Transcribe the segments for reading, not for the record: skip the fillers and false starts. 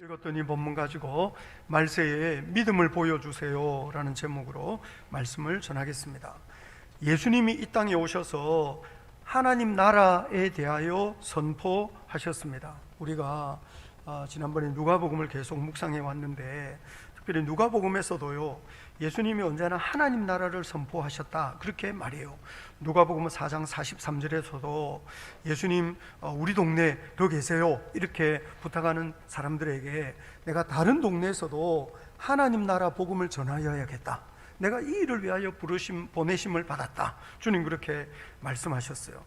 읽었던 이 본문 가지고 말세에 믿음을 보여주세요 라는 제목으로 말씀을 전하겠습니다. 예수님이 이 땅에 오셔서 하나님 나라에 대하여 선포하셨습니다. 우리가 지난번에 누가복음을 계속 묵상해 왔는데 특별히 누가복음에서도요, 예수님이 언제나 하나님 나라를 선포하셨다 그렇게 말해요. 누가복음 4장 43절에서도 예수님 우리 동네에 계세요 이렇게 부탁하는 사람들에게 내가 다른 동네에서도 하나님 나라 복음을 전하여야겠다, 내가 이 일을 위하여 보내심을 받았다, 주님 그렇게 말씀하셨어요.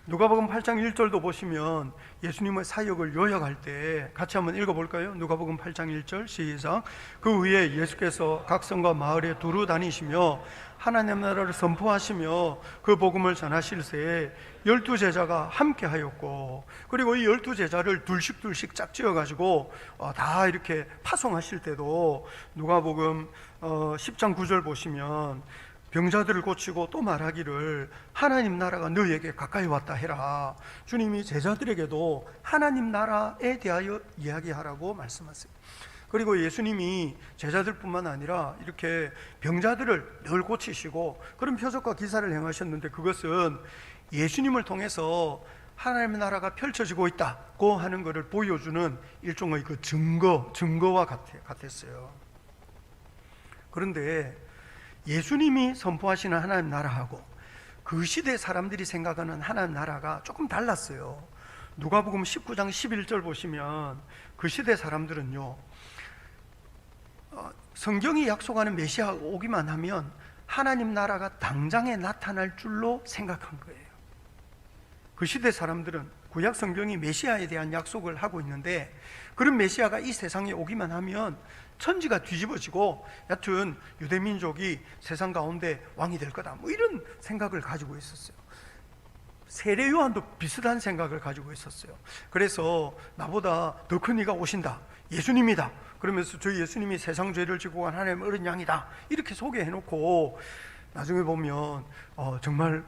누가복음 8장 1절도 보시면 예수님의 사역을 요약할 때 같이 한번 읽어볼까요? 누가복음 8장 1절 시작. 그 후에 예수께서 각 성과 마을에 두루 다니시며 하나님 나라를 선포하시며 그 복음을 전하실새 12제자가 함께 하였고, 그리고 이 12제자를 둘씩 짝지어 가지고 다 이렇게 파송하실 때도 누가복음 10장 9절 보시면 병자들을 고치고 또 말하기를 하나님 나라가 너희에게 가까이 왔다 해라. 주님이 제자들에게도 하나님 나라에 대하여 이야기하라고 말씀하세요. 그리고 예수님이 제자들뿐만 아니라 이렇게 병자들을 늘 고치시고 그런 표적과 기사를 행하셨는데, 그것은 예수님을 통해서 하나님의 나라가 펼쳐지고 있다고 하는 것을 보여주는 일종의 그 증거와 같았어요. 그런데 예수님이 선포하시는 하나님 나라하고 그 시대 사람들이 생각하는 하나님 나라가 조금 달랐어요. 누가복음 19장 11절 보시면 그 시대 사람들은요, 성경이 약속하는 메시아가 오기만 하면 하나님 나라가 당장에 나타날 줄로 생각한 거예요. 그 시대 사람들은 구약 성경이 메시아에 대한 약속을 하고 있는데, 그런 메시아가 이 세상에 오기만 하면 천지가 뒤집어지고 여튼 유대민족이 세상 가운데 왕이 될 거다, 뭐 이런 생각을 가지고 있었어요. 세례 요한도 비슷한 생각을 가지고 있었어요. 그래서 나보다 더 큰 이가 오신다, 예수님이다, 그러면서 저희 예수님이 세상 죄를 지고 간 하나님의 어린 양이다 이렇게 소개해놓고 나중에 보면 정말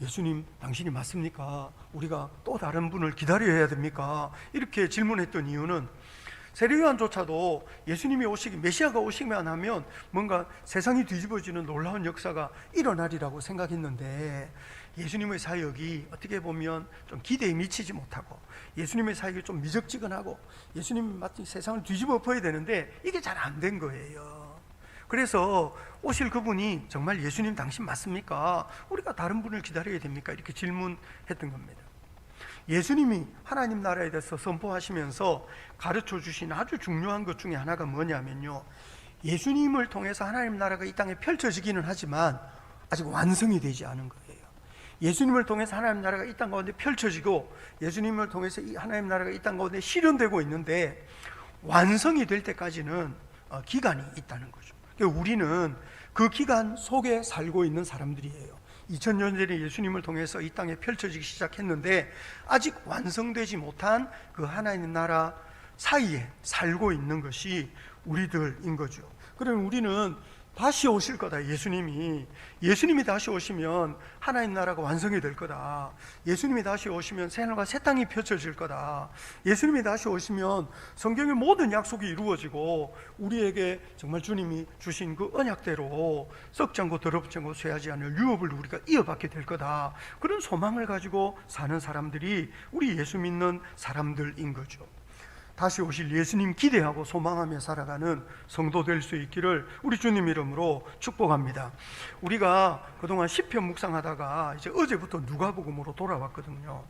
예수님 당신이 맞습니까? 우리가 또 다른 분을 기다려야 됩니까? 이렇게 질문했던 이유는 세례요한조차도 예수님이 오시기, 메시아가 오시기만 하면 뭔가 세상이 뒤집어지는 놀라운 역사가 일어나리라고 생각했는데, 예수님의 사역이 어떻게 보면 좀 기대에 미치지 못하고 예수님의 사역이 좀 미적지근하고 예수님이 마치 세상을 뒤집어 엎어야 되는데 이게 잘 안 된 거예요. 그래서 오실 그분이 정말 예수님 당신 맞습니까? 우리가 다른 분을 기다려야 됩니까? 이렇게 질문했던 겁니다. 예수님이 하나님 나라에 대해서 선포하시면서 가르쳐 주신 아주 중요한 것 중에 하나가 뭐냐면요, 예수님을 통해서 하나님 나라가 이 땅에 펼쳐지기는 하지만 아직 완성이 되지 않은 거예요. 예수님을 통해서 하나님 나라가 이 땅 가운데 펼쳐지고 예수님을 통해서 이 하나님 나라가 이 땅 가운데 실현되고 있는데, 완성이 될 때까지는 기간이 있다는 거죠. 우리는 그 기간 속에 살고 있는 사람들이에요. 2000년 전에 예수님을 통해서 이 땅에 펼쳐지기 시작했는데 아직 완성되지 못한 그 하나님 나라 사이에 살고 있는 것이 우리들인 거죠. 그럼 우리는 다시 오실 거다, 예수님이 다시 오시면 하나님 나라가 완성이 될 거다, 예수님이 다시 오시면 새하늘과 새 땅이 펼쳐질 거다, 예수님이 다시 오시면 성경의 모든 약속이 이루어지고 우리에게 정말 주님이 주신 그 언약대로 썩지 않고 더럽지 않고 쇠하지 않을 유업을 우리가 이어받게 될 거다, 그런 소망을 가지고 사는 사람들이 우리 예수 믿는 사람들인 거죠. 다시 오실 예수님 기대하고 소망하며 살아가는 성도 될 수 있기를 우리 주님 이름으로 축복합니다. 우리가 그동안 시편 묵상하다가 이제 어제부터 누가복음으로 돌아왔거든요.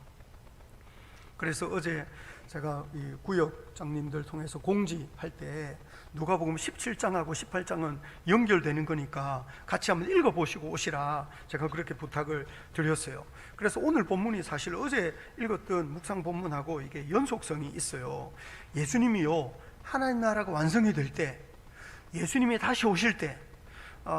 그래서 어제 제가 이 구역장님들 통해서 공지할 때 누가복음 17장하고 18장은 연결되는 거니까 같이 한번 읽어보시고 오시라 제가 그렇게 부탁을 드렸어요. 그래서 오늘 본문이 사실 어제 읽었던 묵상 본문하고 이게 연속성이 있어요. 예수님이요, 하나님 나라가 완성이 될 때, 예수님이 다시 오실 때,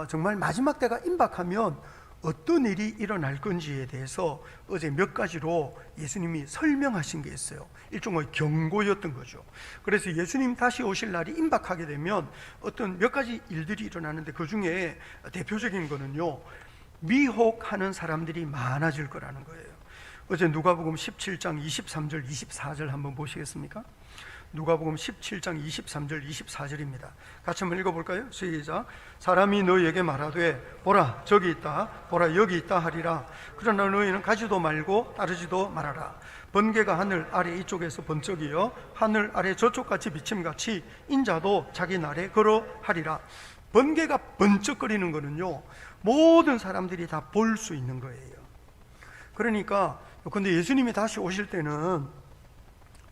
정말 마지막 때가 임박하면 어떤 일이 일어날 건지에 대해서 어제 몇 가지로 예수님이 설명하신 게 있어요. 일종의 경고였던 거죠. 그래서 예수님 다시 오실 날이 임박하게 되면 어떤 몇 가지 일들이 일어나는데, 그 중에 대표적인 거는요, 미혹하는 사람들이 많아질 거라는 거예요. 어제 누가복음 17장 23절 24절 한번 보시겠습니까? 누가복음 17장 23절 24절입니다. 같이 한번 읽어볼까요? 시작. 사람이 너희에게 말하되 보라 저기 있다 보라 여기 있다 하리라. 그러나 너희는 가지도 말고 따르지도 말아라. 번개가 하늘 아래 이쪽에서 번쩍이어 하늘 아래 저쪽같이 비침같이 인자도 자기 날에 걸어하리라. 번개가 번쩍거리는 거는요, 모든 사람들이 다 볼 수 있는 거예요. 그러니까 근데 예수님이 다시 오실 때는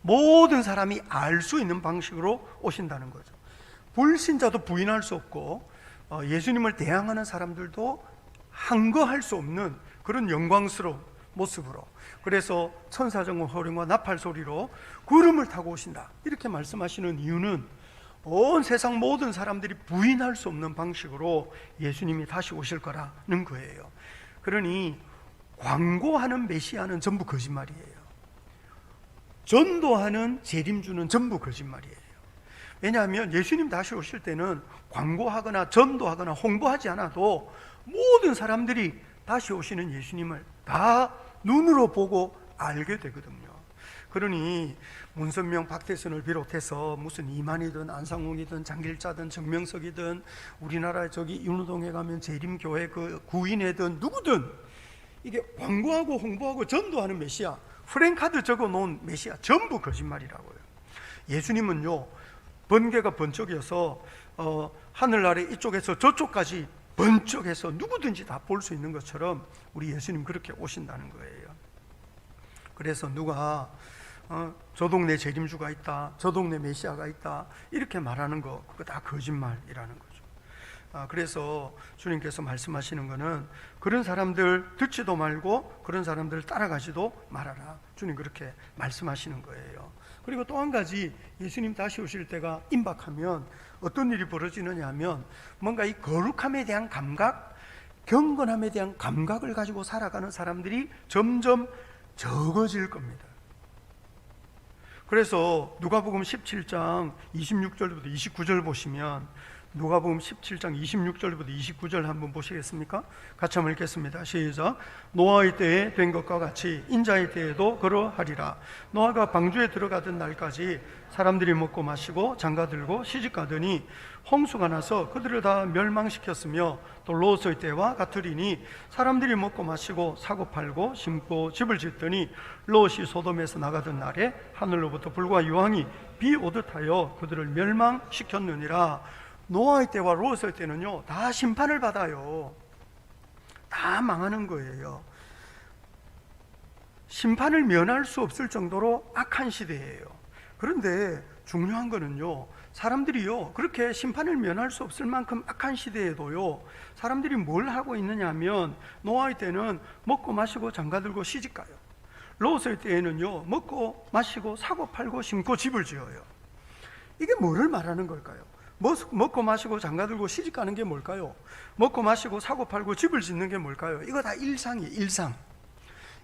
모든 사람이 알 수 있는 방식으로 오신다는 거죠. 불신자도 부인할 수 없고 예수님을 대항하는 사람들도 항거할 수 없는 그런 영광스러운 모습으로, 그래서 천사정과 호령과 나팔 소리로 구름을 타고 오신다 이렇게 말씀하시는 이유는 온 세상 모든 사람들이 부인할 수 없는 방식으로 예수님이 다시 오실 거라는 거예요. 그러니 광고하는 메시아는 전부 거짓말이에요. 전도하는 재림주는 전부 거짓말이에요. 왜냐하면 예수님 다시 오실 때는 광고하거나 전도하거나 홍보하지 않아도 모든 사람들이 다시 오시는 예수님을 다 눈으로 보고 알게 되거든요. 그러니 문선명, 박태선을 비롯해서 무슨 이만희든 안상홍이든 장길자든 정명석이든 우리나라 저기 윤호동에 가면 재림교회 그 구인회든 누구든 이게 광고하고 홍보하고 전도하는 메시아, 프랭카드 적어놓은 메시아 전부 거짓말이라고요. 예수님은요, 번개가 번쩍여서 하늘 아래 이쪽에서 저쪽까지 번쩍해서 누구든지 다 볼 수 있는 것처럼 우리 예수님 그렇게 오신다는 거예요. 그래서 누가 저 동네 재림주가 있다, 저 동네 메시아가 있다 이렇게 말하는 거 그거 다 거짓말이라는 거죠. 그래서 주님께서 말씀하시는 거는 그런 사람들 듣지도 말고 그런 사람들 따라가지도 말아라. 주님 그렇게 말씀하시는 거예요. 그리고 또 한 가지, 예수님 다시 오실 때가 임박하면 어떤 일이 벌어지느냐 하면 뭔가 이 거룩함에 대한 감각, 경건함에 대한 감각을 가지고 살아가는 사람들이 점점 적어질 겁니다. 그래서 누가복음 17장 26절부터 29절 보시면, 누가복음 17장 26절부터 29절 한번 보시겠습니까? 같이 한번 읽겠습니다. 시작. 노아의 때에 된 것과 같이 인자의 때에도 그러하리라. 노아가 방주에 들어가던 날까지 사람들이 먹고 마시고 장가들고 시집가더니 홍수가 나서 그들을 다 멸망시켰으며, 또 롯의 때와 같으리니 사람들이 먹고 마시고 사고 팔고 심고 집을 짓더니 롯이 소돔에서 나가던 날에 하늘로부터 불과 유황이 비 오듯 하여 그들을 멸망시켰느니라. 노아의 때와 롯의 때는요 다 심판을 받아요. 다 망하는 거예요. 심판을 면할 수 없을 정도로 악한 시대예요. 그런데 중요한 거는요, 사람들이요 그렇게 심판을 면할 수 없을 만큼 악한 시대에도요 사람들이 뭘 하고 있느냐 하면, 노아의 때는 먹고 마시고 장가들고 시집가요. 롯의 때에는요 먹고 마시고 사고 팔고 심고 집을 지어요. 이게 뭐를 말하는 걸까요? 먹고 마시고 장가들고 시집가는 게 뭘까요? 먹고 마시고 사고 팔고 집을 짓는 게 뭘까요? 이거 다 일상이에요. 일상.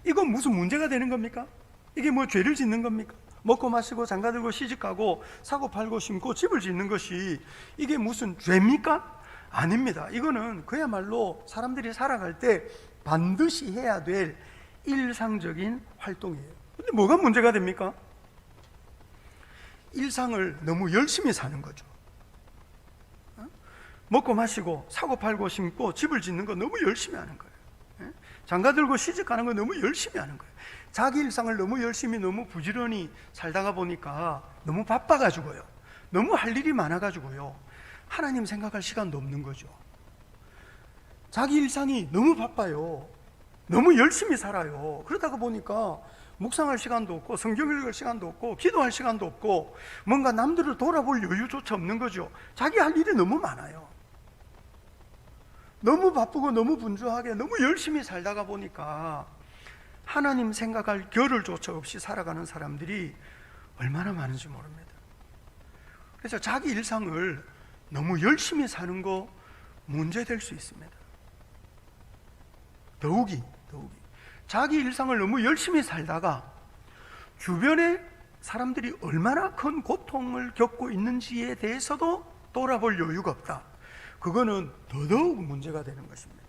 이거 무슨 문제가 되는 겁니까? 이게 뭐 죄를 짓는 겁니까? 먹고 마시고 장가들고 시집가고 사고 팔고 심고 집을 짓는 것이 이게 무슨 죄입니까? 아닙니다. 이거는 그야말로 사람들이 살아갈 때 반드시 해야 될 일상적인 활동이에요. 근데 뭐가 문제가 됩니까? 일상을 너무 열심히 사는 거죠. 먹고 마시고 사고 팔고 심고 집을 짓는 거 너무 열심히 하는 거예요. 장가들고 시집가는 거 너무 열심히 하는 거예요. 자기 일상을 너무 열심히 너무 부지런히 살다가 보니까 너무 바빠가지고요, 너무 할 일이 많아가지고요 하나님 생각할 시간도 없는 거죠. 자기 일상이 너무 바빠요. 너무 열심히 살아요. 그러다가 보니까 묵상할 시간도 없고 성경 읽을 시간도 없고 기도할 시간도 없고 뭔가 남들을 돌아볼 여유조차 없는 거죠. 자기 할 일이 너무 많아요. 너무 바쁘고 너무 분주하게 너무 열심히 살다가 보니까 하나님 생각할 겨를조차 없이 살아가는 사람들이 얼마나 많은지 모릅니다. 그래서 자기 일상을 너무 열심히 사는 거 문제될 수 있습니다. 더욱이 자기 일상을 너무 열심히 살다가 주변에 사람들이 얼마나 큰 고통을 겪고 있는지에 대해서도 돌아볼 여유가 없다. 그거는 더더욱 문제가 되는 것입니다.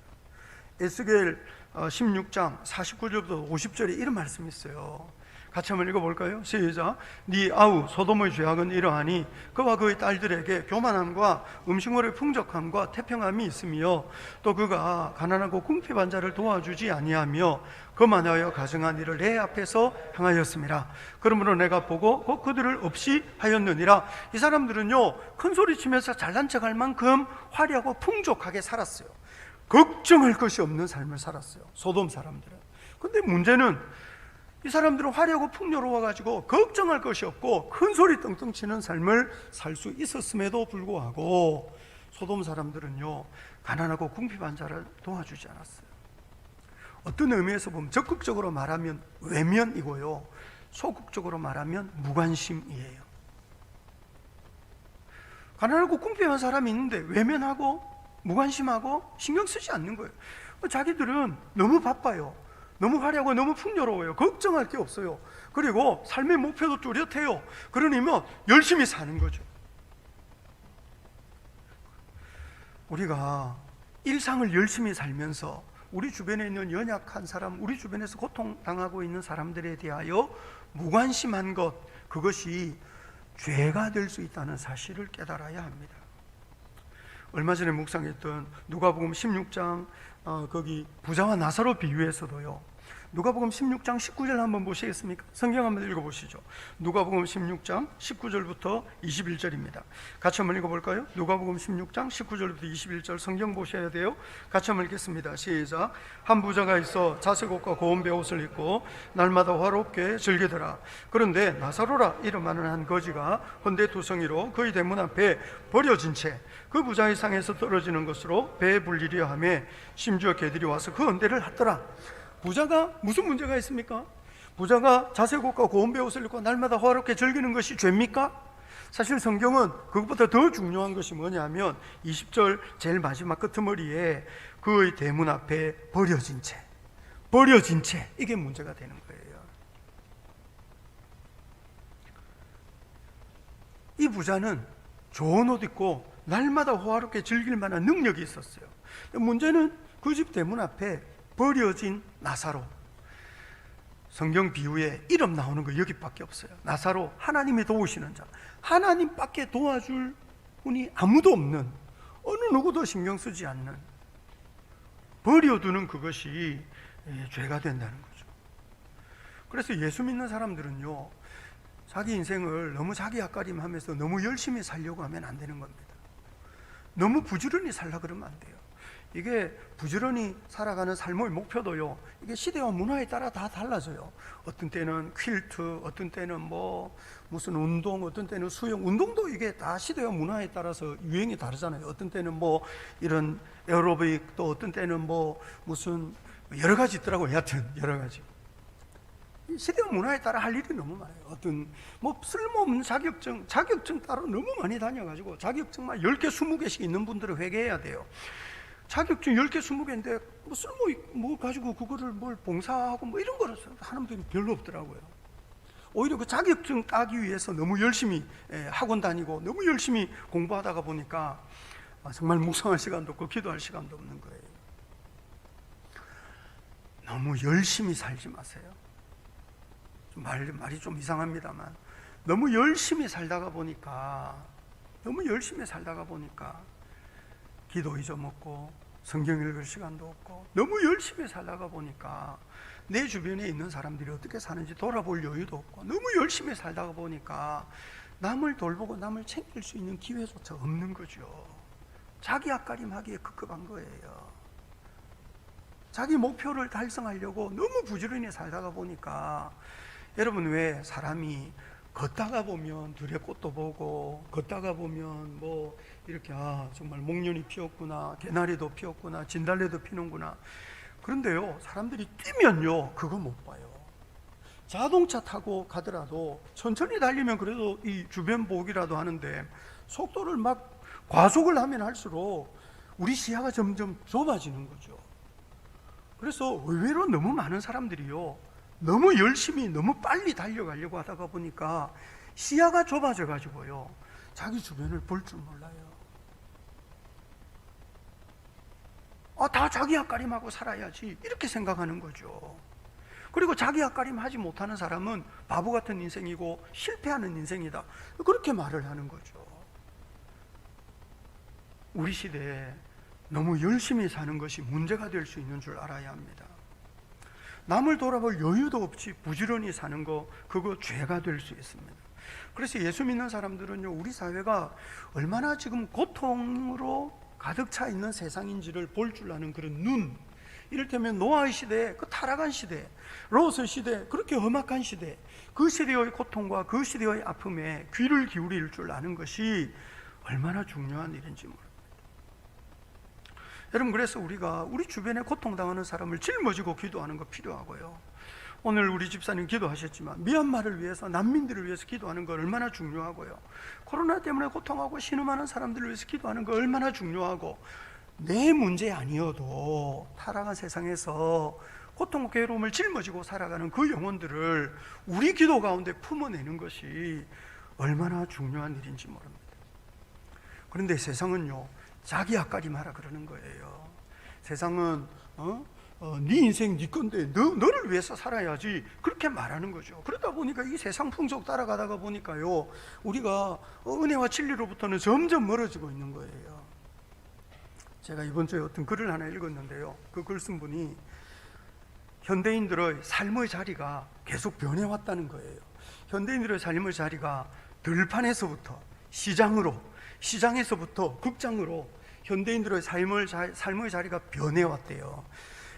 에스겔 16장 49절부터 50절에 이런 말씀이 있어요. 같이 한번 읽어볼까요? 시작. 네 아우 소돔의 죄악은 이러하니 그와 그의 딸들에게 교만함과 음식물의 풍족함과 태평함이 있으며 또 그가 가난하고 궁핍한 자를 도와주지 아니하며 그만하여 가증한 일을 내 앞에서 행하였습니다. 그러므로 내가 보고 곧 그들을 없이 하였느니라. 이 사람들은요, 큰 소리 치면서 잘난 척할 만큼 화려하고 풍족하게 살았어요. 걱정할 것이 없는 삶을 살았어요, 소돔 사람들은. 근데 문제는 이 사람들은 화려하고 풍요로워가지고 걱정할 것이 없고 큰 소리 떵떵 치는 삶을 살 수 있었음에도 불구하고 소돔 사람들은요, 가난하고 궁핍한 자를 도와주지 않았어요. 어떤 의미에서 보면 적극적으로 말하면 외면이고요, 소극적으로 말하면 무관심이에요. 가난하고 궁핍한 사람이 있는데 외면하고 무관심하고 신경 쓰지 않는 거예요. 자기들은 너무 바빠요. 너무 화려하고 너무 풍요로워요. 걱정할 게 없어요. 그리고 삶의 목표도 뚜렷해요. 그러니까 열심히 사는 거죠. 우리가 일상을 열심히 살면서 우리 주변에 있는 연약한 사람, 우리 주변에서 고통당하고 있는 사람들에 대하여 무관심한 것, 그것이 죄가 될 수 있다는 사실을 깨달아야 합니다. 얼마 전에 묵상했던 누가복음 16장 거기 부자와 나사로 비유에서도요, 누가복음 16장 19절 한번 보시겠습니까? 성경 한번 읽어보시죠. 누가복음 16장 19절부터 21절입니다. 같이 한번 읽어볼까요? 누가복음 16장 19절부터 21절 성경 보셔야 돼요. 같이 한번 읽겠습니다. 시작. 한 부자가 있어 자색 옷과 고운 베옷을 입고 날마다 화롭게 즐기더라. 그런데 나사로라 이름하는 한 거지가 헌데투성이로 그의 대문 앞에 버려진 채 그 부자의 상에서 떨어지는 것으로 배에 불리려 하며 심지어 개들이 와서 그 헌데를 핥더라. 부자가 무슨 문제가 있습니까? 부자가 자색 옷과 고운 베옷을 입고 날마다 화롭게 즐기는 것이 죄입니까? 사실 성경은 그것보다 더 중요한 것이 뭐냐면 20절 제일 마지막 끄트머리에 그의 대문 앞에 버려진 채 이게 문제가 되는 거예요. 이 부자는 좋은 옷 입고 날마다 화롭게 즐길 만한 능력이 있었어요. 문제는 그 집 대문 앞에 버려진 나사로. 성경 비유에 이름 나오는 거 여기밖에 없어요. 나사로, 하나님이 도우시는 자. 하나님밖에 도와줄 분이 아무도 없는, 어느 누구도 신경 쓰지 않는, 버려두는 그것이 죄가 된다는 거죠. 그래서 예수 믿는 사람들은요, 자기 인생을 너무 자기 앞가림하면서 너무 열심히 살려고 하면 안 되는 겁니다. 너무 부지런히 살라 그러면 안 돼요. 이게 부지런히 살아가는 삶의 목표도요, 이게 시대와 문화에 따라 다 달라져요. 어떤 때는 퀼트, 어떤 때는 무슨 운동, 어떤 때는 수영, 운동도 이게 다 시대와 문화에 따라서 유행이 다르잖아요. 어떤 때는 이런 에어로빅, 또 어떤 때는 무슨 여러 가지 있더라고요. 여하튼 여러 가지. 시대와 문화에 따라 할 일이 너무 많아요. 어떤 쓸모없는 자격증 따로 너무 많이 다녀가지고 자격증만 10개, 20개씩 있는 분들은 회개해야 돼요. 자격증 10개, 20개인데 가지고 그거를 봉사하고 이런 거를 하는 분이 별로 없더라고요. 오히려 그 자격증 따기 위해서 너무 열심히 학원 다니고 너무 열심히 공부하다가 보니까 정말 묵상할 시간도 없고 기도할 시간도 없는 거예요. 너무 열심히 살지 마세요. 말이 좀 이상합니다만, 너무 열심히 살다가 보니까 기도 잊어먹고 성경 읽을 시간도 없고, 너무 열심히 살다가 보니까 내 주변에 있는 사람들이 어떻게 사는지 돌아볼 여유도 없고, 너무 열심히 살다가 보니까 남을 돌보고 남을 챙길 수 있는 기회조차 없는 거죠. 자기 앞가림하기에 급급한 거예요. 자기 목표를 달성하려고 너무 부지런히 살다가 보니까, 여러분, 왜 사람이 걷다가 보면 들에 꽃도 보고, 걷다가 보면 이렇게 정말 목련이 피었구나, 개나리도 피었구나, 진달래도 피는구나. 그런데요, 사람들이 뛰면요 그거 못 봐요. 자동차 타고 가더라도 천천히 달리면 그래도 이 주변 보기라도 하는데, 속도를 막 과속을 하면 할수록 우리 시야가 점점 좁아지는 거죠. 그래서 의외로 너무 많은 사람들이요, 너무 열심히 너무 빨리 달려가려고 하다가 보니까 시야가 좁아져 가지고요, 자기 주변을 볼 줄 몰라요. 다 자기 앞가림하고 살아야지, 이렇게 생각하는 거죠. 그리고 자기 앞가림 하지 못하는 사람은 바보 같은 인생이고 실패하는 인생이다, 그렇게 말을 하는 거죠. 우리 시대에 너무 열심히 사는 것이 문제가 될 수 있는 줄 알아야 합니다. 남을 돌아볼 여유도 없이 부지런히 사는 거, 그거 죄가 될 수 있습니다. 그래서 예수 믿는 사람들은요, 우리 사회가 얼마나 지금 고통으로 가득 차 있는 세상인지를 볼 줄 아는 그런 눈, 이를테면 노아의 시대, 그 타락한 시대, 롯의 시대, 그렇게 험악한 시대, 그 시대의 고통과 그 시대의 아픔에 귀를 기울일 줄 아는 것이 얼마나 중요한 일인지 모릅니다. 여러분, 그래서 우리가 우리 주변에 고통당하는 사람을 짊어지고 기도하는 거 필요하고요. 오늘 우리 집사님 기도하셨지만 미얀마를 위해서, 난민들을 위해서 기도하는 거 얼마나 중요하고요. 코로나 때문에 고통하고 신음하는 사람들을 위해서 기도하는 거 얼마나 중요하고, 내 문제 아니어도 타락한 세상에서 고통과 괴로움을 짊어지고 살아가는 그 영혼들을 우리 기도 가운데 품어내는 것이 얼마나 중요한 일인지 모릅니다. 그런데 세상은요, 자기 앞가림 하라 그러는 거예요. 세상은 네 인생 네 건데 너를 위해서 살아야지, 그렇게 말하는 거죠. 그러다 보니까 이 세상 풍속 따라가다가 보니까요, 우리가 은혜와 진리로부터는 점점 멀어지고 있는 거예요. 제가 이번 주에 어떤 글을 하나 읽었는데요, 그 글 쓴 분이 현대인들의 삶의 자리가 계속 변해왔다는 거예요. 현대인들의 삶의 자리가 들판에서부터 시장으로, 시장에서부터 극장으로 현대인들의 삶의 자리가 변해왔대요.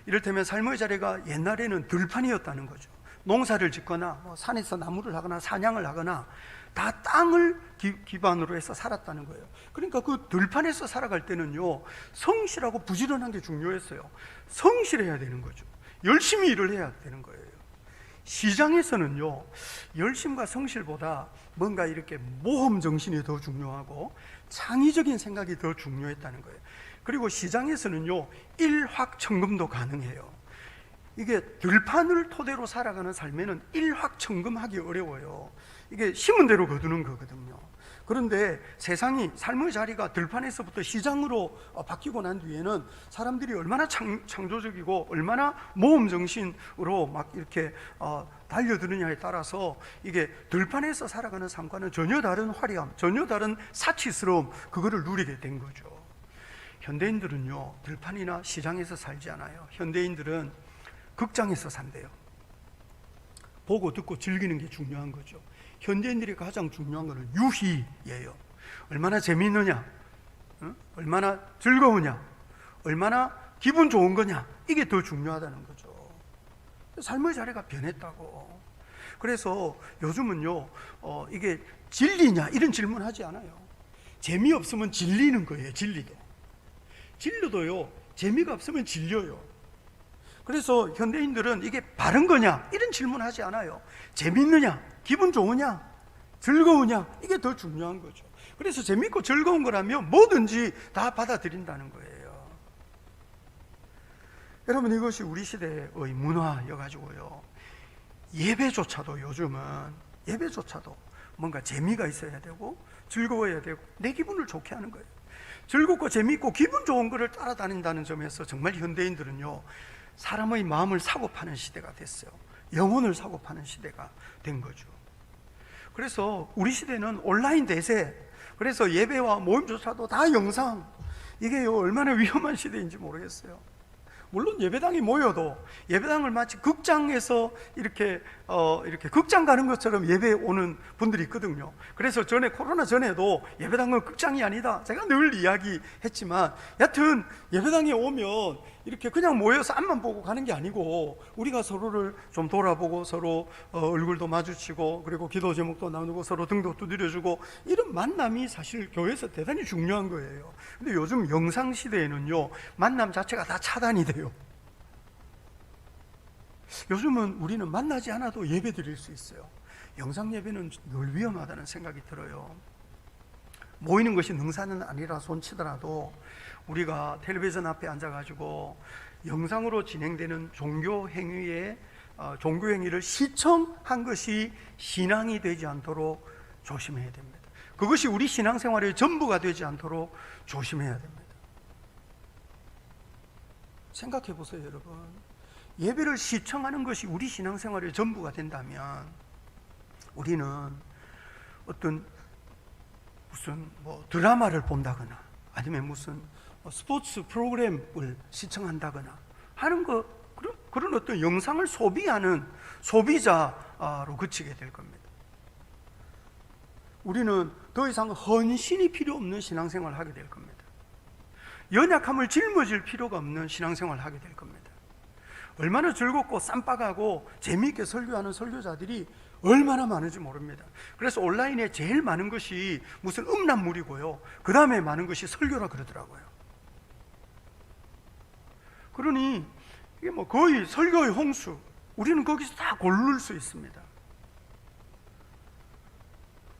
이를테면 삶의 자리가 옛날에는 들판이었다는 거죠. 농사를 짓거나 산에서 나무를 하거나 사냥을 하거나 다 땅을 기반으로 해서 살았다는 거예요. 그러니까 그 들판에서 살아갈 때는요, 성실하고 부지런한 게 중요했어요. 성실해야 되는 거죠. 열심히 일을 해야 되는 거예요. 시장에서는요, 열심과 성실보다 뭔가 이렇게 모험 정신이 더 중요하고 창의적인 생각이 더 중요했다는 거예요. 그리고 시장에서는요, 일확천금도 가능해요. 이게 들판을 토대로 살아가는 삶에는 일확천금하기 어려워요. 이게 심은 대로 거두는 거거든요. 그런데 세상이, 삶의 자리가 들판에서부터 시장으로 바뀌고 난 뒤에는 사람들이 얼마나 창조적이고 얼마나 모험정신으로 막 이렇게 달려드느냐에 따라서 이게 들판에서 살아가는 삶과는 전혀 다른 화려함, 전혀 다른 사치스러움, 그거를 누리게 된 거죠. 현대인들은요, 들판이나 시장에서 살지 않아요. 현대인들은 극장에서 산대요. 보고 듣고 즐기는 게 중요한 거죠. 현대인들이 가장 중요한 것은 유희예요. 얼마나 재미있느냐, 얼마나 즐거우냐, 얼마나 기분 좋은 거냐, 이게 더 중요하다는 거죠. 삶의 자리가 변했다고. 그래서 요즘은요, 이게 진리냐 이런 질문 하지 않아요. 재미없으면 질리는 거예요. 진리도요, 재미가 없으면 질려요. 그래서 현대인들은 이게 바른 거냐 이런 질문 하지 않아요. 재밌느냐, 기분 좋으냐, 즐거우냐, 이게 더 중요한 거죠. 그래서 재밌고 즐거운 거라면 뭐든지 다 받아들인다는 거예요. 여러분, 이것이 우리 시대의 문화여가지고요, 예배조차도 요즘은 뭔가 재미가 있어야 되고 즐거워야 되고 내 기분을 좋게 하는 거예요. 즐겁고 재미있고 기분 좋은 거를 따라다닌다는 점에서 정말 현대인들은요, 사람의 마음을 사고 파는 시대가 됐어요. 영혼을 사고 파는 시대가 된 거죠. 그래서 우리 시대는 온라인 대세, 그래서 예배와 모임조차도 다 영상, 이게 얼마나 위험한 시대인지 모르겠어요. 물론 예배당이 모여도 예배당을 마치 극장에서 이렇게 극장 가는 것처럼 예배에 오는 분들이 있거든요. 그래서 코로나 전에도 예배당은 극장이 아니다, 제가 늘 이야기했지만, 여튼 예배당에 오면 이렇게 그냥 모여서 앞만 보고 가는 게 아니고 우리가 서로를 좀 돌아보고 서로 얼굴도 마주치고 그리고 기도 제목도 나누고 서로 등도 두드려주고, 이런 만남이 사실 교회에서 대단히 중요한 거예요. 근데 요즘 영상 시대에는요, 만남 자체가 다 차단이 돼요. 요즘은 우리는 만나지 않아도 예배 드릴 수 있어요. 영상 예배는 늘 위험하다는 생각이 들어요. 모이는 것이 능사는 아니라 손치더라도 우리가 텔레비전 앞에 앉아가지고 영상으로 진행되는 종교 행위를 시청한 것이 신앙이 되지 않도록 조심해야 됩니다. 그것이 우리 신앙생활의 전부가 되지 않도록 조심해야 됩니다. 생각해 보세요, 여러분. 예배를 시청하는 것이 우리 신앙생활의 전부가 된다면 우리는 어떤 무슨 드라마를 본다거나 아니면 무슨 스포츠 프로그램을 시청한다거나 하는 그런 어떤 영상을 소비하는 소비자로 그치게 될 겁니다. 우리는 더 이상 헌신이 필요 없는 신앙생활을 하게 될 겁니다. 연약함을 짊어질 필요가 없는 신앙생활을 하게 될 겁니다. 얼마나 즐겁고 쌈박하고 재미있게 설교하는 설교자들이 얼마나 많은지 모릅니다. 그래서 온라인에 제일 많은 것이 무슨 음란물이고요, 그 다음에 많은 것이 설교라 그러더라고요. 그러니 이게 거의 설교의 홍수, 우리는 거기서 다 고를 수 있습니다.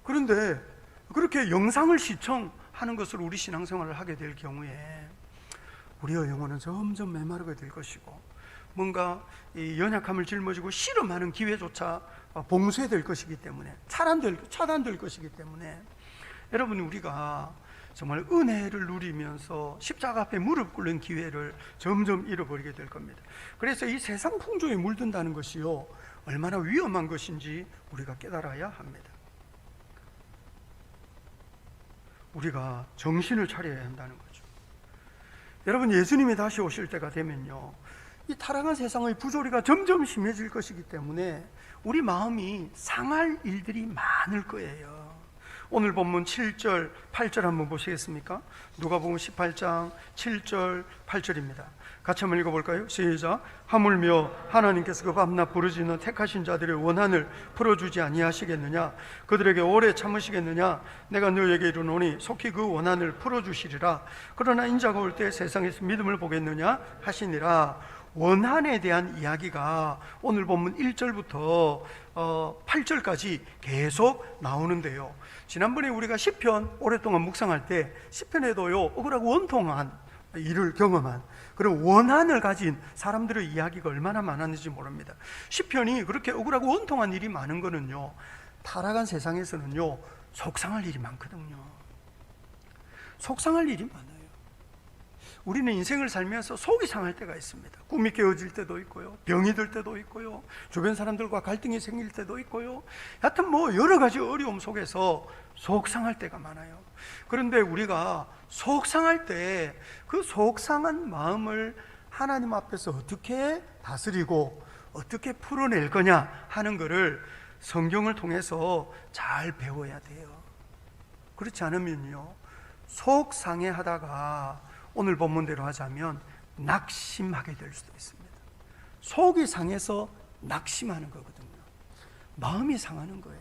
그런데 그렇게 영상을 시청하는 것으로 우리 신앙생활을 하게 될 경우에 우리의 영혼은 점점 메마르게 될 것이고, 뭔가 이 연약함을 짊어지고 씨름하는 기회조차 봉쇄될 것이기 때문에, 차단될 것이기 때문에, 여러분, 우리가 정말 은혜를 누리면서 십자가 앞에 무릎 꿇는 기회를 점점 잃어버리게 될 겁니다. 그래서 이 세상 풍조에 물든다는 것이요, 얼마나 위험한 것인지 우리가 깨달아야 합니다. 우리가 정신을 차려야 한다는 거죠. 여러분, 예수님이 다시 오실 때가 되면요, 이 타락한 세상의 부조리가 점점 심해질 것이기 때문에 우리 마음이 상할 일들이 많을 거예요. 오늘 본문 7절, 8절 한번 보시겠습니까? 누가복음 18장 7절, 8절입니다. 같이 한번 읽어볼까요? 시작. 하물며 하나님께서 그 밤낮 부르짖는 택하신 자들의 원한을 풀어주지 아니하시겠느냐? 그들에게 오래 참으시겠느냐? 내가 너에게 이르노니 속히 그 원한을 풀어주시리라. 그러나 인자가 올 때 세상에서 믿음을 보겠느냐? 하시니라. 원한에 대한 이야기가 오늘 본문 1절부터 8절까지 계속 나오는데요, 지난번에 우리가 시편 오랫동안 묵상할 때 시편에도요, 억울하고 원통한 일을 경험한 그런 원한을 가진 사람들의 이야기가 얼마나 많았는지 모릅니다. 시편이 그렇게 억울하고 원통한 일이 많은 거는요, 타락한 세상에서는요, 속상할 일이 많거든요. 속상할 일이 많아요. 우리는 인생을 살면서 속이 상할 때가 있습니다. 꿈이 깨어질 때도 있고요, 병이 들 때도 있고요, 주변 사람들과 갈등이 생길 때도 있고요, 하여튼 여러 가지 어려움 속에서 속상할 때가 많아요. 그런데 우리가 속상할 때 그 속상한 마음을 하나님 앞에서 어떻게 다스리고 어떻게 풀어낼 거냐 하는 것을 성경을 통해서 잘 배워야 돼요. 그렇지 않으면요, 속상해하다가 오늘 본문대로 하자면 낙심하게 될 수도 있습니다. 속이 상해서 낙심하는 거거든요. 마음이 상하는 거예요.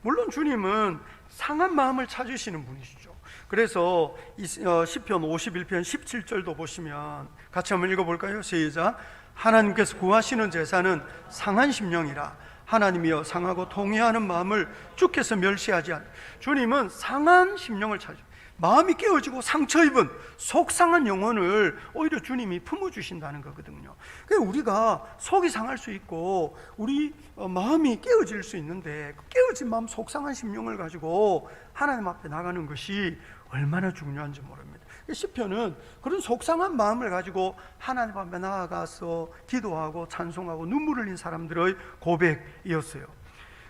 물론 주님은 상한 마음을 찾으시는 분이시죠. 그래서 시편 51편 17절도 보시면 같이 한번 읽어볼까요? 시작. 하나님께서 구하시는 제사는 상한 심령이라. 하나님이여 상하고 통회하는 마음을 주께서 멸시하지 않으. 주님은 상한 심령을 찾으세요. 마음이 깨어지고 상처 입은 속상한 영혼을 오히려 주님이 품어주신다는 거거든요. 그러니까 우리가 속이 상할 수 있고 우리 마음이 깨어질 수 있는데, 그 깨어진 마음, 속상한 심령을 가지고 하나님 앞에 나가는 것이 얼마나 중요한지 모릅니다. 시편은 그런 속상한 마음을 가지고 하나님 앞에 나아가서 기도하고 찬송하고 눈물을 흘린 사람들의 고백이었어요.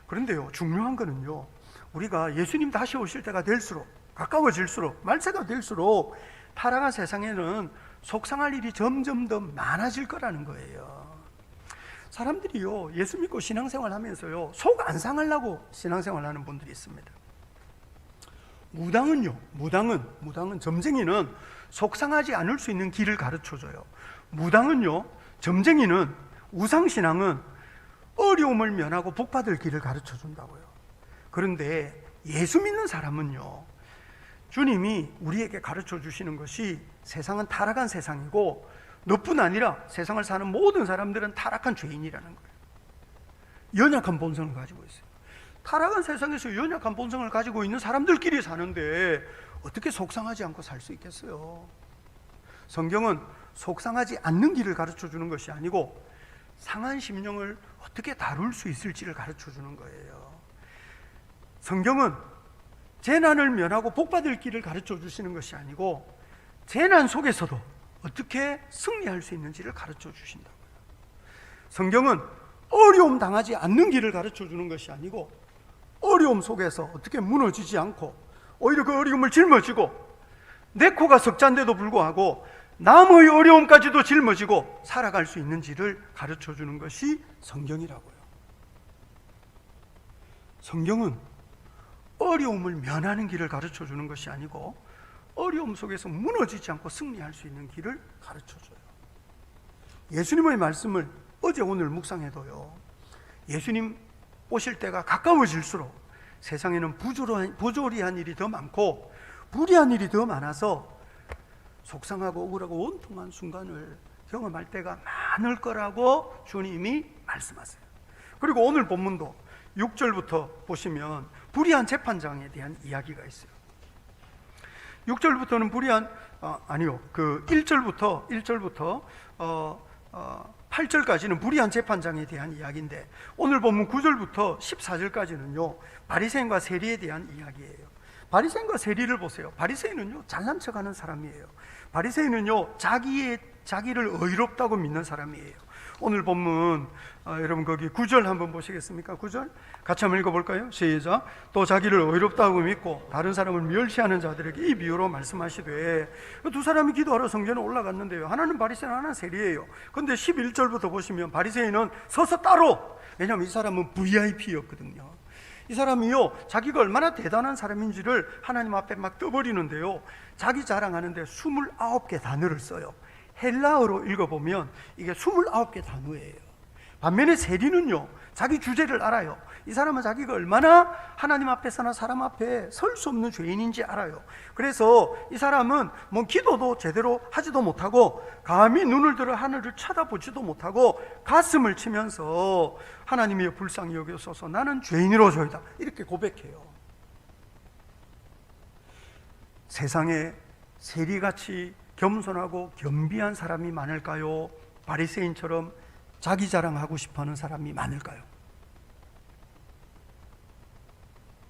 그런데요, 중요한 거는요, 우리가 예수님 다시 오실 때가 될수록, 가까워질수록, 말세가 될수록 타락한 세상에는 속상할 일이 점점 더 많아질 거라는 거예요. 사람들이요, 예수 믿고 신앙생활 하면서요, 속 안 상하려고 신앙생활 하는 분들이 있습니다. 무당은, 점쟁이는 속상하지 않을 수 있는 길을 가르쳐줘요. 무당은요, 점쟁이는, 우상신앙은 어려움을 면하고 복받을 길을 가르쳐준다고요. 그런데 예수 믿는 사람은요, 주님이 우리에게 가르쳐 주시는 것이 세상은 타락한 세상이고, 너뿐 아니라 세상을 사는 모든 사람들은 타락한 죄인이라는 거예요. 연약한 본성을 가지고 있어요. 타락한 세상에서 연약한 본성을 가지고 있는 사람들끼리 사는데 어떻게 속상하지 않고 살 수 있겠어요? 성경은 속상하지 않는 길을 가르쳐 주는 것이 아니고 상한 심령을 어떻게 다룰 수 있을지를 가르쳐 주는 거예요. 성경은 재난을 면하고 복받을 길을 가르쳐 주시는 것이 아니고 재난 속에서도 어떻게 승리할 수 있는지를 가르쳐 주신다고요. 성경은 어려움 당하지 않는 길을 가르쳐 주는 것이 아니고 어려움 속에서 어떻게 무너지지 않고 오히려 그 어려움을 짊어지고 내 코가 석잔데도 불구하고 남의 어려움까지도 짊어지고 살아갈 수 있는지를 가르쳐 주는 것이 성경이라고요. 성경은 어려움을 면하는 길을 가르쳐 주는 것이 아니고 어려움 속에서 무너지지 않고 승리할 수 있는 길을 가르쳐 줘요. 예수님의 말씀을 어제 오늘 묵상해도요, 예수님 오실 때가 가까워질수록 세상에는 부조리한 일이 더 많고 불의한 일이 더 많아서 속상하고 억울하고 원통한 순간을 경험할 때가 많을 거라고 주님이 말씀하세요. 그리고 오늘 본문도 6절부터 보시면 불의한 재판장에 대한 이야기가 있어요. 6절부터는 그 1절부터 8절까지는 불의한 재판장에 대한 이야기인데 오늘 본문 9절부터 14절까지는요 바리새인과 세리에 대한 이야기예요. 바리새인과 세리를 보세요. 바리새인은요 잘난 척하는 사람이에요. 바리새인은요 자기를 의롭다고 믿는 사람이에요. 오늘 본문 여러분 거기 9절 한번 보시겠습니까? 9절 같이 한번 읽어볼까요? 시작. 또 자기를 의롭다고 믿고 다른 사람을 멸시하는 자들에게 이 비유로 말씀하시되, 두 사람이 기도하러 성전에 올라갔는데요, 하나는 바리새인 하나는 세리예요. 그런데 11절부터 보시면 바리새인은 서서 따로, 왜냐하면 이 사람은 VIP였거든요. 이 사람이요 자기가 얼마나 대단한 사람인지를 하나님 앞에 막 떠버리는데요, 자기 자랑하는데 29개 단어를 써요. 헬라어로 읽어보면 이게 29개 단어예요. 반면에 세리는요 자기 주제를 알아요. 이 사람은 자기가 얼마나 하나님 앞에서나 사람 앞에 설 수 없는 죄인인지 알아요. 그래서 이 사람은 뭐 기도도 제대로 하지도 못하고 감히 눈을 들어 하늘을 쳐다보지도 못하고 가슴을 치면서 하나님이여 불쌍히 여기소서 나는 죄인이로소이다 이렇게 고백해요. 세상에 세리같이 겸손하고 겸비한 사람이 많을까요? 바리새인처럼 자기 자랑하고 싶어하는 사람이 많을까요?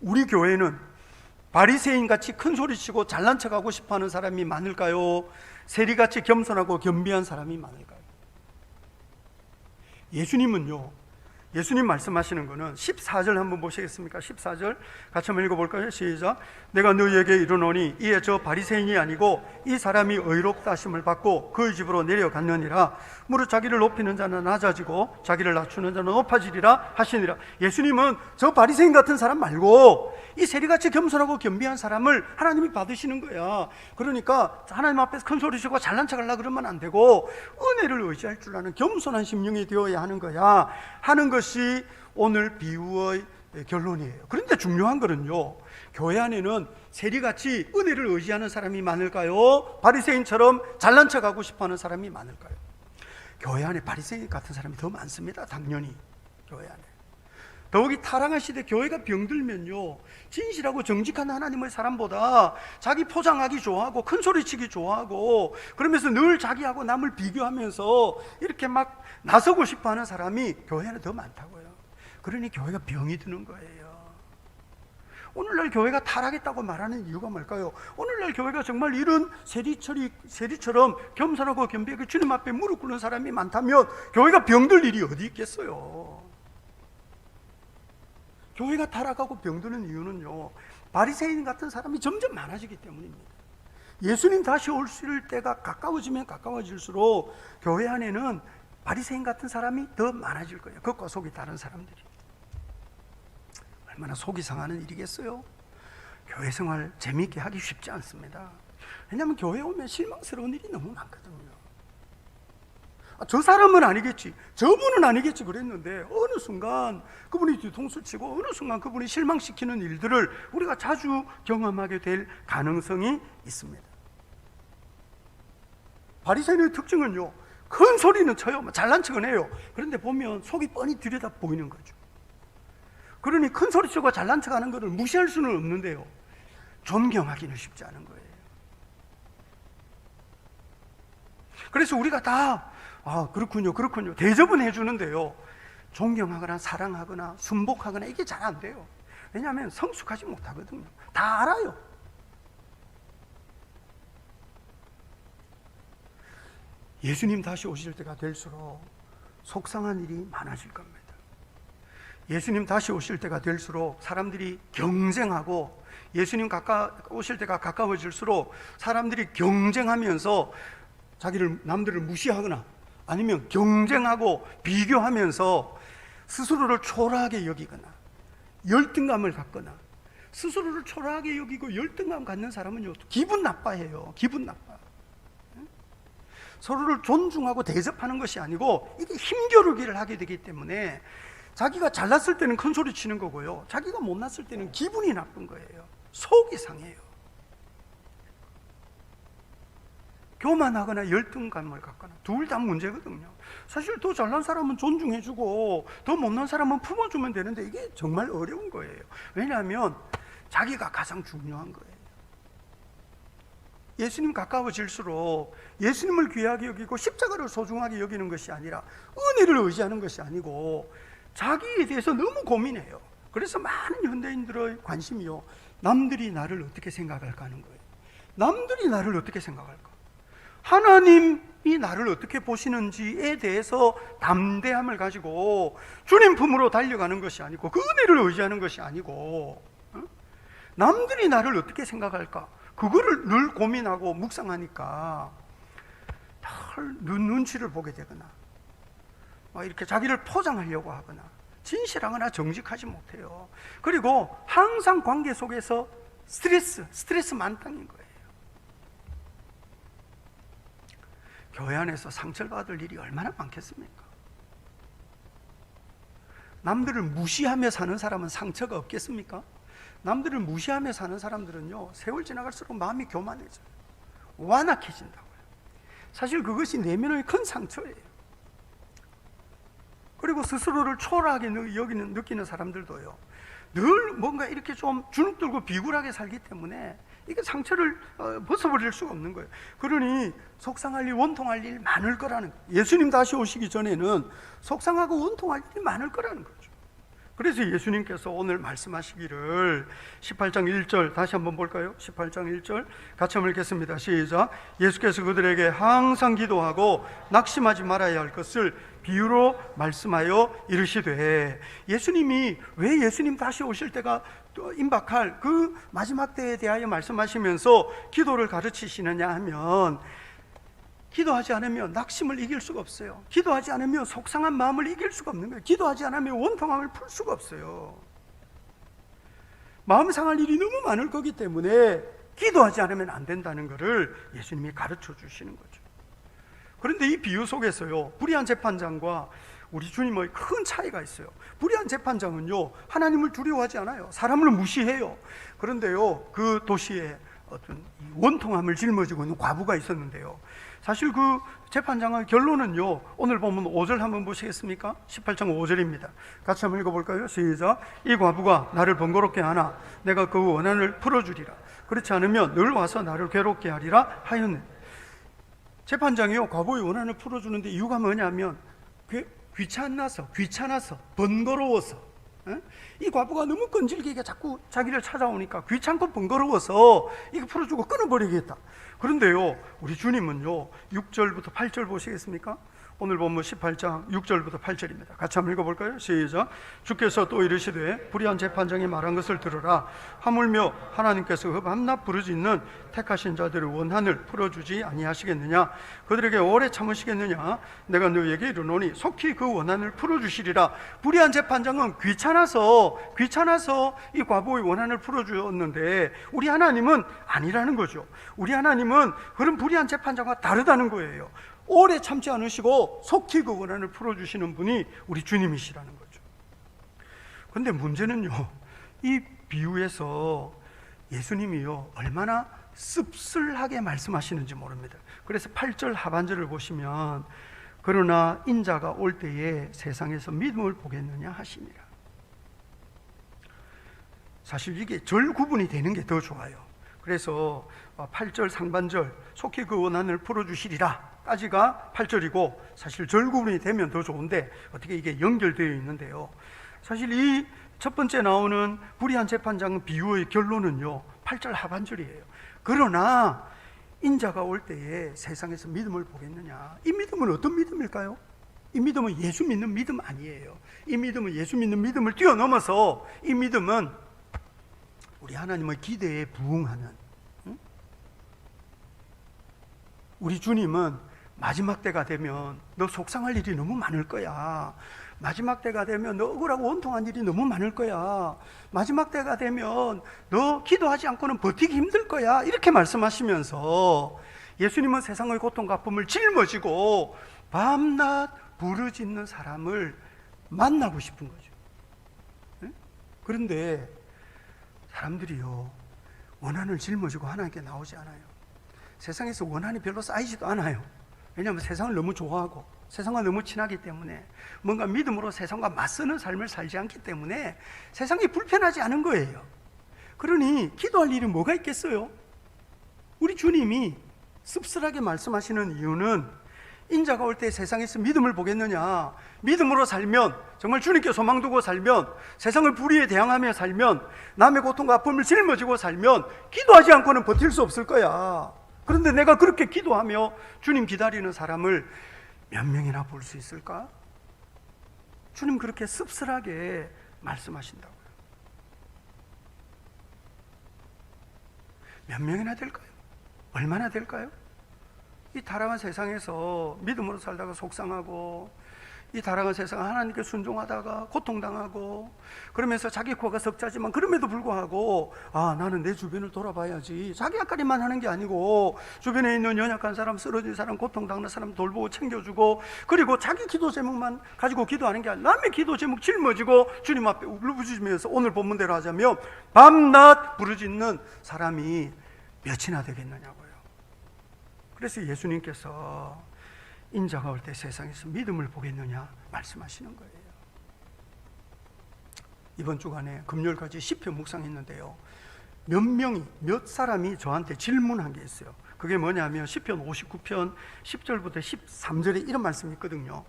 우리 교회는 바리새인같이 큰 소리치고 잘난 척하고 싶어하는 사람이 많을까요? 세리같이 겸손하고 겸비한 사람이 많을까요? 예수님 말씀하시는 거는 14절 한번 보시겠습니까? 14절 같이 한번 읽어볼까요? 시작. 내가 너희에게 이르노니 이에 저 바리새인이 아니고 이 사람이 의롭다 하심을 받고 그의 집으로 내려갔느니라. 무릇 자기를 높이는 자는 낮아지고 자기를 낮추는 자는 높아지리라 하시니라. 예수님은 저 바리새인 같은 사람 말고 이 세리같이 겸손하고 겸비한 사람을 하나님이 받으시는 거야. 그러니까 하나님 앞에서 큰 소리치고 잘난 척하려고 그러면 안 되고 은혜를 의지할 줄 아는 겸손한 심령이 되어야 하는 거야 하는 것이 오늘 비유의 결론이에요. 그런데 중요한 거는요, 교회 안에는 세리같이 은혜를 의지하는 사람이 많을까요? 바리새인처럼 잘난 척하고 싶어하는 사람이 많을까요? 교회 안에 바리새인 같은 사람이 더 많습니다. 당연히 교회 안에. 더욱이 타락한 시대 교회가 병들면요, 진실하고 정직한 하나님의 사람보다 자기 포장하기 좋아하고 큰 소리치기 좋아하고 그러면서 늘 자기하고 남을 비교하면서 이렇게 막 나서고 싶어하는 사람이 교회 안에 더 많다고요. 그러니 교회가 병이 드는 거예요. 오늘날 교회가 타락했다고 말하는 이유가 뭘까요? 오늘날 교회가 정말 이런 세리처럼 겸손하고 겸비하게 주님 앞에 무릎 꿇는 사람이 많다면 교회가 병들 일이 어디 있겠어요? 교회가 타락하고 병드는 이유는요, 바리새인 같은 사람이 점점 많아지기 때문입니다. 예수님 다시 오실 때가 가까워지면 가까워질수록 교회 안에는 바리새인 같은 사람이 더 많아질 거예요. 겉과 속이 다른 사람들이. 얼마나 속이 상하는 일이겠어요? 교회 생활 재미있게 하기 쉽지 않습니다. 왜냐하면 교회 오면 실망스러운 일이 너무 많거든요. 저 사람은 아니겠지, 저분은 아니겠지 그랬는데 어느 순간 그분이 뒤통수 치고 어느 순간 그분이 실망시키는 일들을 우리가 자주 경험하게 될 가능성이 있습니다. 바리새인의 특징은요, 큰 소리는 쳐요, 잘난 척은 해요. 그런데 보면 속이 뻔히 들여다 보이는 거죠. 그러니 큰 소리 치고 잘난 척하는 것을 무시할 수는 없는데요, 존경하기는 쉽지 않은 거예요. 그래서 우리가 다 그렇군요 대접은 해주는데요, 존경하거나 사랑하거나 순복하거나 이게 잘 안 돼요. 왜냐하면 성숙하지 못하거든요. 다 알아요. 예수님 다시 오실 때가 될수록 속상한 일이 많아질 겁니다. 예수님 다시 오실 때가 될수록 사람들이 경쟁하고, 예수님 오실 때가 가까워질수록 사람들이 경쟁하면서 남들을 무시하거나 아니면 경쟁하고 비교하면서 스스로를 초라하게 여기거나 열등감을 갖거나, 스스로를 초라하게 여기고 열등감 갖는 사람은요, 기분 나빠해요. 기분 나빠. 서로를 존중하고 대접하는 것이 아니고 이게 힘겨루기를 하게 되기 때문에 자기가 잘났을 때는 큰 소리 치는 거고요, 자기가 못났을 때는 기분이 나쁜 거예요. 속이 상해요. 교만하거나 열등감을 갖거나 둘 다 문제거든요. 사실 더 잘난 사람은 존중해주고 더 못난 사람은 품어주면 되는데 이게 정말 어려운 거예요. 왜냐하면 자기가 가장 중요한 거예요. 예수님 가까워질수록 예수님을 귀하게 여기고 십자가를 소중하게 여기는 것이 아니라 은혜를 의지하는 것이 아니고 자기에 대해서 너무 고민해요. 그래서 많은 현대인들의 관심이요, 남들이 나를 어떻게 생각할까 하는 거예요. 남들이 나를 어떻게 생각할까, 하나님이 나를 어떻게 보시는지에 대해서 담대함을 가지고 주님 품으로 달려가는 것이 아니고, 그 은혜를 의지하는 것이 아니고, 남들이 나를 어떻게 생각할까, 그거를 늘 고민하고 묵상하니까 늘 눈치를 보게 되거나 이렇게 자기를 포장하려고 하거나 진실하거나 정직하지 못해요. 그리고 항상 관계 속에서 스트레스 만땅인 거예요. 교회 안에서 상처를 받을 일이 얼마나 많겠습니까? 남들을 무시하며 사는 사람은 상처가 없겠습니까? 남들을 무시하며 사는 사람들은요, 세월 지나갈수록 마음이 교만해져요. 완악해진다고요. 사실 그것이 내면의 큰 상처예요. 그리고 스스로를 초라하게 느끼는 사람들도요, 늘 뭔가 이렇게 좀 주눅들고 비굴하게 살기 때문에 이게 상처를 벗어버릴 수가 없는 거예요. 그러니 속상할 일, 원통할 일 많을 거라는 거예요. 예수님 다시 오시기 전에는 속상하고 원통할 일이 많을 거라는 거죠. 그래서 예수님께서 오늘 말씀하시기를 18장 1절 다시 한번 볼까요? 18장 1절 같이 한번 읽겠습니다. 시작. 예수께서 그들에게 항상 기도하고 낙심하지 말아야 할 것을 비유로 말씀하여 이르시되, 예수님이 왜 예수님 다시 오실 때가 임박할 그 마지막 때에 대하여 말씀하시면서 기도를 가르치시느냐 하면, 기도하지 않으면 낙심을 이길 수가 없어요. 기도하지 않으면 속상한 마음을 이길 수가 없는 거예요. 기도하지 않으면 원통함을 풀 수가 없어요. 마음 상할 일이 너무 많을 거기 때문에 기도하지 않으면 안 된다는 것을 예수님이 가르쳐 주시는 거죠. 그런데 이 비유 속에서요, 불의한 재판장과 우리 주님의 큰 차이가 있어요. 불의한 재판장은요, 하나님을 두려워하지 않아요. 사람을 무시해요. 그런데요, 그 도시에 어떤 원통함을 짊어지고 있는 과부가 있었는데요, 사실 그 재판장의 결론은요, 오늘 보면 5절 한번 보시겠습니까? 18장 5절입니다. 같이 한번 읽어볼까요? 시작. 이 과부가 나를 번거롭게 하나 내가 그 원한을 풀어주리라. 그렇지 않으면 늘 와서 나를 괴롭게 하리라 하였네. 재판장이요, 과부의 원한을 풀어주는데 이유가 뭐냐면 귀찮아서 번거로워서, 이 과부가 너무 끈질기게 자꾸 자기를 찾아오니까 귀찮고 번거로워서 이거 풀어주고 끊어버리겠다. 그런데요, 우리 주님은요, 6절부터 8절 보시겠습니까? 오늘 보면 18장 6절부터 8절입니다. 같이 한번 읽어볼까요? 시작. 주께서 또 이르시되, 불의한 재판장이 말한 것을 들으라. 하물며 하나님께서 그 밤낮 부르짖는 택하신 자들의 원한을 풀어주지 아니하시겠느냐? 그들에게 오래 참으시겠느냐? 내가 너희에게 이르노니 속히 그 원한을 풀어주시리라. 불의한 재판장은 귀찮아서 이 과부의 원한을 풀어주었는데, 우리 하나님은 아니라는 거죠. 우리 하나님은 그런 불의한 재판장과 다르다는 거예요. 오래 참지 않으시고 속히 그 원한을 풀어주시는 분이 우리 주님이시라는 거죠. 그런데 문제는요, 이 비유에서 예수님이요, 얼마나 씁쓸하게 말씀하시는지 모릅니다. 그래서 8절 하반절을 보시면, 그러나 인자가 올 때에 세상에서 믿음을 보겠느냐 하시니라. 사실 이게 절 구분이 되는 게 더 좋아요. 그래서 8절 상반절 속히 그 원한을 풀어주시리라 까지가 8절이고, 사실 절 구분이 되면 더 좋은데 어떻게 이게 연결되어 있는데요, 사실 이 첫 번째 나오는 불의한 재판장 비유의 결론은요, 8절 하반절이에요. 그러나 인자가 올 때에 세상에서 믿음을 보겠느냐. 이 믿음은 어떤 믿음일까요? 이 믿음은 예수 믿는 믿음 아니에요. 이 믿음은 예수 믿는 믿음을 뛰어넘어서 이 믿음은 우리 하나님의 기대에 부응하는, 우리 주님은 마지막 때가 되면 너 속상할 일이 너무 많을 거야. 마지막 때가 되면 너 억울하고 원통한 일이 너무 많을 거야. 마지막 때가 되면 너 기도하지 않고는 버티기 힘들 거야. 이렇게 말씀하시면서 예수님은 세상의 고통과 아픔을 짊어지고 밤낮 부르짖는 사람을 만나고 싶은 거죠. 그런데 사람들이요, 원한을 짊어지고 하나님께 나오지 않아요. 세상에서 원한이 별로 쌓이지도 않아요. 왜냐하면 세상을 너무 좋아하고 세상과 너무 친하기 때문에, 뭔가 믿음으로 세상과 맞서는 삶을 살지 않기 때문에 세상이 불편하지 않은 거예요. 그러니 기도할 일이 뭐가 있겠어요? 우리 주님이 씁쓸하게 말씀하시는 이유는, 인자가 올 때 세상에서 믿음을 보겠느냐, 믿음으로 살면, 정말 주님께 소망 두고 살면, 세상을 불의에 대항하며 살면, 남의 고통과 아픔을 짊어지고 살면 기도하지 않고는 버틸 수 없을 거야. 그런데 내가 그렇게 기도하며 주님 기다리는 사람을 몇 명이나 볼 수 있을까? 주님 그렇게 씁쓸하게 말씀하신다고요. 몇 명이나 될까요? 얼마나 될까요? 이 타락한 세상에서 믿음으로 살다가 속상하고, 이 타락한 세상 하나님께 순종하다가 고통당하고, 그러면서 자기 코가 석자지만 그럼에도 불구하고 나는 내 주변을 돌아봐야지, 자기 앞가림만 하는 게 아니고 주변에 있는 연약한 사람, 쓰러진 사람, 고통당하는 사람 돌보고 챙겨주고, 그리고 자기 기도 제목만 가지고 기도하는 게 아니라 남의 기도 제목 짊어지고 주님 앞에 울부짖으면서, 오늘 본문대로 하자면 밤낮 부르짖는 사람이 몇이나 되겠느냐고요. 그래서 예수님께서 인자가 올 때 세상에서 믿음을 보겠느냐 말씀하시는 거예요. 이번 주간에 금요일까지 시편 묵상했는데요, 몇 사람이 저한테 질문한 게 있어요. 그게 뭐냐면 시편 59편 10절부터 13절에 이런 말씀이 있거든요.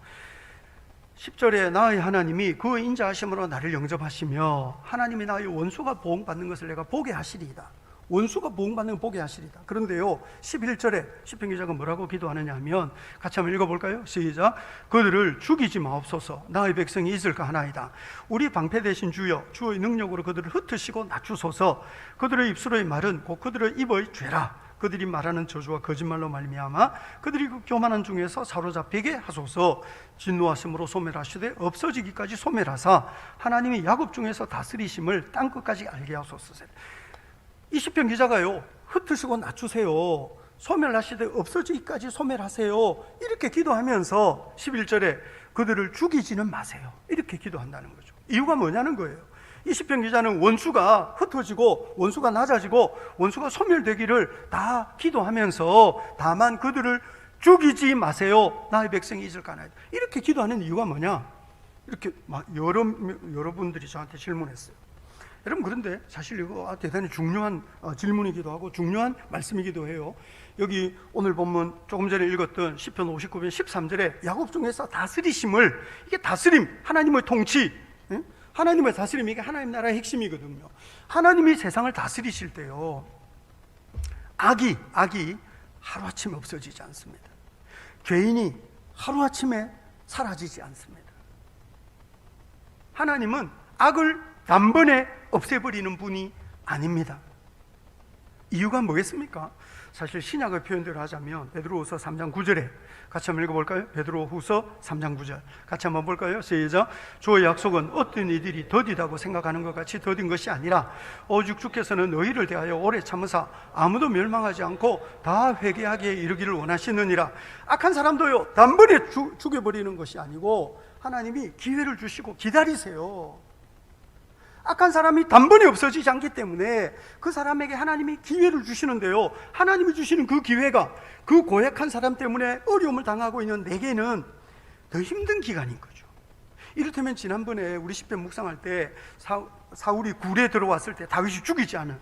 10절에 나의 하나님이 그 인자하심으로 나를 영접하시며 하나님이 나의 원수가 보응받는 것을 내가 보게 하시리이다. 원수가 보응받는 걸 보게 하시리다. 그런데요, 11절에 시편 기자가 뭐라고 기도하느냐 하면, 같이 한번 읽어볼까요? 시작. 그들을 죽이지 마옵소서. 나의 백성이 있을까 하나이다. 우리 방패 되신 주여, 주의 능력으로 그들을 흩으시고 낮추소서. 그들의 입술의 말은 곧 그들의 입의 죄라. 그들이 말하는 저주와 거짓말로 말미암아 그들이 그 교만한 중에서 사로잡히게 하소서. 진노하심으로 소멸하시되 없어지기까지 소멸하사 하나님이 야곱 중에서 다스리심을 땅끝까지 알게 하소서. 이 시편 기자가요, 흩으시고 낮추세요, 소멸하시되 없어지기까지 소멸하세요, 이렇게 기도하면서 11절에 그들을 죽이지는 마세요, 이렇게 기도한다는 거죠. 이유가 뭐냐는 거예요. 이 시편 기자는 원수가 흩어지고 원수가 낮아지고 원수가 소멸되기를 다 기도하면서, 다만 그들을 죽이지 마세요, 나의 백성이 있을까 하나이다, 이렇게 기도하는 이유가 뭐냐, 이렇게 막 여러분들이 저한테 질문했어요. 여러분, 그런데 사실 이거 대단히 중요한 질문이기도 하고 중요한 말씀이기도 해요. 여기 오늘 본문 조금 전에 읽었던 시편 59편 13절에 야곱 중에서 다스리심을, 이게 다스림, 하나님의 통치, 하나님의 다스림, 이게 하나님 나라의 핵심이거든요. 하나님이 세상을 다스리실 때요, 악이 하루아침에 없어지지 않습니다. 죄인이 하루아침에 사라지지 않습니다. 하나님은 악을 단번에 없애버리는 분이 아닙니다. 이유가 뭐겠습니까? 사실 신약의 표현대로 하자면 베드로후서 3장 9절에 같이 한번 읽어볼까요? 베드로후서 3장 9절 같이 한번 볼까요? 시작. 주의 약속은 어떤 이들이 더디다고 생각하는 것 같이 더딘 것이 아니라 오직 주께서는 너희를 대하여 오래 참으사 아무도 멸망하지 않고 다 회개하기에 이르기를 원하시느니라. 악한 사람도요, 단번에 죽여버리는 것이 아니고 하나님이 기회를 주시고 기다리세요. 악한 사람이 단번에 없어지지 않기 때문에 그 사람에게 하나님이 기회를 주시는데요, 하나님이 주시는 그 기회가 그 고약한 사람 때문에 어려움을 당하고 있는 내게는 더 힘든 기간인 거죠. 이를테면 지난번에 우리 시편 묵상할 때 사울이 굴에 들어왔을 때 다윗이 죽이지 않은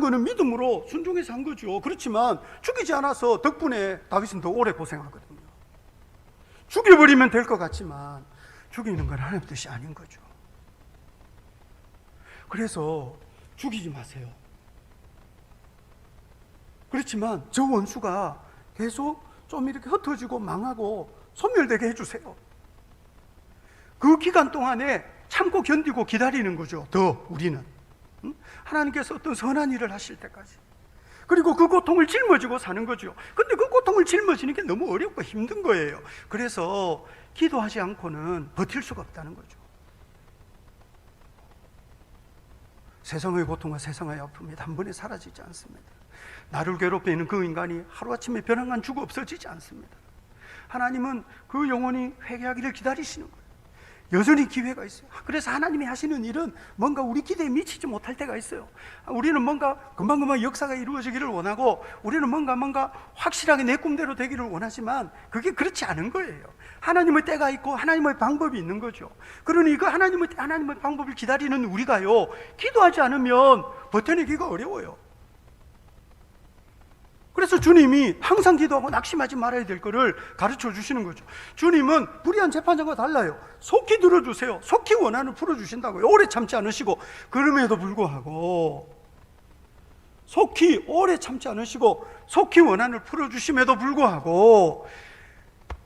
거는 믿음으로 순종해서 한 거죠. 그렇지만 죽이지 않아서 덕분에 다윗은 더 오래 고생하거든요. 죽여버리면 될 것 같지만 죽이는 건 하나님 뜻이 아닌 거죠. 그래서 죽이지 마세요. 그렇지만 저 원수가 계속 좀 이렇게 흩어지고 망하고 소멸되게 해주세요. 그 기간 동안에 참고 견디고 기다리는 거죠. 더 우리는 하나님께서 어떤 선한 일을 하실 때까지. 그리고 그 고통을 짊어지고 사는 거죠. 근데 그 고통을 짊어지는 게 너무 어렵고 힘든 거예요. 그래서 기도하지 않고는 버틸 수가 없다는 거죠. 세상의 고통과 세상의 아픔이 단번에 사라지지 않습니다. 나를 괴롭히는 그 인간이 하루아침에 벼랑간 죽어 없어지지 않습니다. 하나님은 그 영혼이 회개하기를 기다리시는 거예요. 여전히 기회가 있어요. 그래서 하나님이 하시는 일은 뭔가 우리 기대에 미치지 못할 때가 있어요. 우리는 뭔가 금방금방 역사가 이루어지기를 원하고, 우리는 뭔가 확실하게 내 꿈대로 되기를 원하지만 그게 그렇지 않은 거예요. 하나님의 때가 있고 하나님의 방법이 있는 거죠. 그러니 그 하나님의 방법을 기다리는 우리가요, 기도하지 않으면 버텨내기가 어려워요. 그래서 주님이 항상 기도하고 낙심하지 말아야 될 거를 가르쳐 주시는 거죠. 주님은 불의한 재판장과 달라요. 속히 들어주세요. 속히 원한을 풀어주신다고요. 오래 참지 않으시고. 그럼에도 불구하고 속히 오래 참지 않으시고 속히 원한을 풀어주심에도 불구하고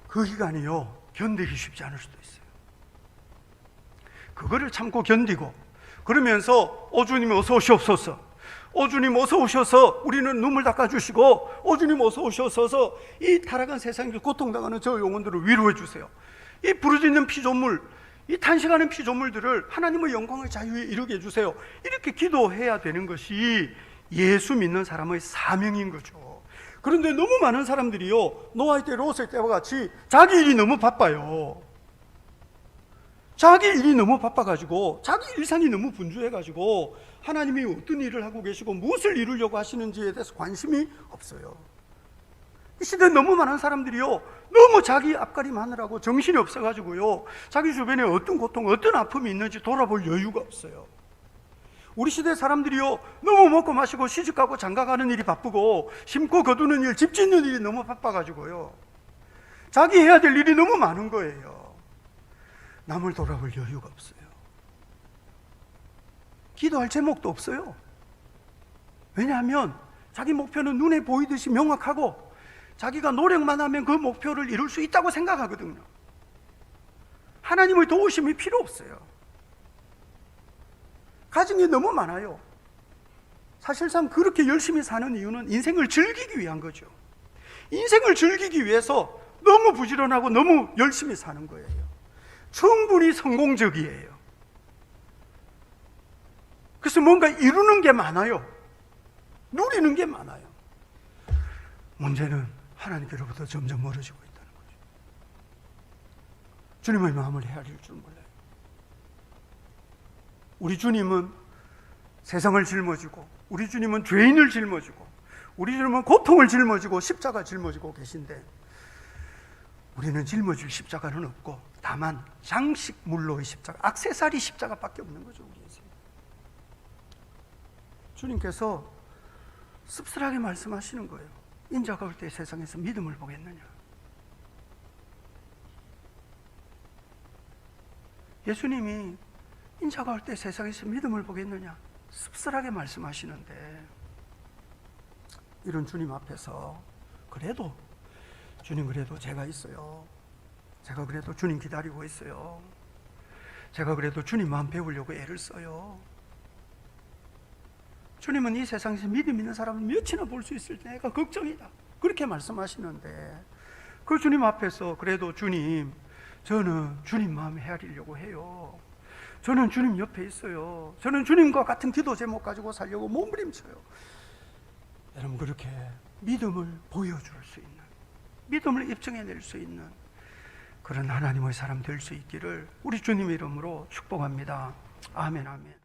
그 기간이요, 견디기 쉽지 않을 수도 있어요. 그거를 참고 견디고 그러면서 주님 어서 오시옵소서, 주님 어서 오셔서 우리는 눈물 닦아주시고, 주님 어서 오셔서 이 타락한 세상에 고통당하는 저 영혼들을 위로해 주세요. 이 부르짖는 피조물, 이 탄식하는 피조물들을 하나님의 영광의 자유에 이르게 해주세요. 이렇게 기도해야 되는 것이 예수 믿는 사람의 사명인 거죠. 그런데 너무 많은 사람들이요, 노아의 때 롯의 때와 같이 자기 일이 너무 바빠요. 자기 일이 너무 바빠가지고, 자기 일상이 너무 분주해가지고 하나님이 어떤 일을 하고 계시고 무엇을 이루려고 하시는지에 대해서 관심이 없어요. 이 시대에 너무 많은 사람들이요, 너무 자기 앞가림 하느라고 정신이 없어가지고요, 자기 주변에 어떤 고통, 어떤 아픔이 있는지 돌아볼 여유가 없어요. 우리 시대 사람들이요, 너무 먹고 마시고 시집가고 장가가는 일이 바쁘고 심고 거두는 일, 집 짓는 일이 너무 바빠가지고요, 자기 해야 될 일이 너무 많은 거예요. 남을 돌아볼 여유가 없어요. 기도할 제목도 없어요. 왜냐하면 자기 목표는 눈에 보이듯이 명확하고 자기가 노력만 하면 그 목표를 이룰 수 있다고 생각하거든요. 하나님의 도우심이 필요 없어요. 가진 게 너무 많아요. 사실상 그렇게 열심히 사는 이유는 인생을 즐기기 위한 거죠. 인생을 즐기기 위해서 너무 부지런하고 너무 열심히 사는 거예요. 충분히 성공적이에요. 그래서 뭔가 이루는 게 많아요. 누리는 게 많아요. 문제는 하나님께로부터 점점 멀어지고 있다는 거죠. 주님의 마음을 헤아릴 줄 몰라요. 우리 주님은 세상을 짊어지고, 우리 주님은 죄인을 짊어지고, 우리 주님은 고통을 짊어지고 십자가 짊어지고 계신데, 우리는 짊어질 십자가는 없고 다만 장식물로의 십자가, 액세서리 십자가밖에 없는 거죠. 우리 인생. 주님께서 씁쓸하게 말씀하시는 거예요. 인자가 올 때 세상에서 믿음을 보겠느냐. 예수님이 인자가 올 때 세상에서 믿음을 보겠느냐, 씁쓸하게 말씀하시는데, 이런 주님 앞에서 그래도 주님, 그래도 제가 있어요. 제가 그래도 주님 기다리고 있어요. 제가 그래도 주님 마음 배우려고 애를 써요. 주님은 이 세상에서 믿음 있는 사람을 몇이나 볼 수 있을 때 내가 걱정이다, 그렇게 말씀하시는데, 그 주님 앞에서 그래도 주님, 저는 주님 마음 헤아리려고 해요. 저는 주님 옆에 있어요. 저는 주님과 같은 기도 제목 가지고 살려고 몸부림쳐요. 여러분, 그렇게 믿음을 보여줄 수 있는, 믿음을 입증해낼 수 있는 그런 하나님의 사람 될 수 있기를 우리 주님의 이름으로 축복합니다. 아멘, 아멘.